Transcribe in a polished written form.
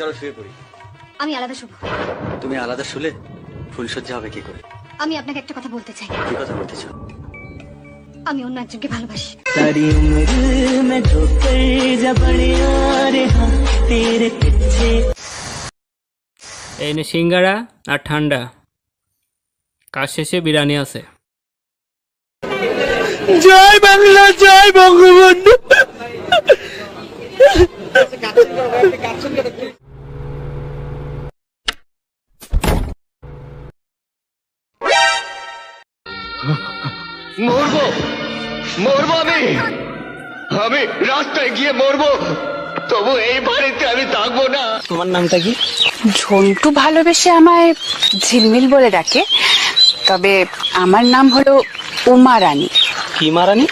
চলো শুয়ে পড়ি। আমি আলাদা শুভ। তুমি আলাদা শুলে ফুলসজ্জা হবে কি করে? আমি আপনাকে একটা কথা বলতে চাই। কি কথা বলতে চাও? আমি অন্য একজনকে ভালোবাসি। सारी उम्र मैं ठोकर जब यार हाँ तेरे पीछे। এই নে সিঙ্গারা আর ঠান্ডা, কাজ শেষে বিরিয়ানি আছে। জয় বাংলা, জয় বঙ্গবন্ধু। মরবো মরবো আমি রাস্তায় গিয়ে মরবো, তবু এই বাড়িতে আমি থাকবো না। তোমার নামটা কি? ঝন্টু ভালোবেসে আমায় ঝিলমিল বলে ডাকে, তবে আমার নাম হলো উমা রানী। কি মারানি?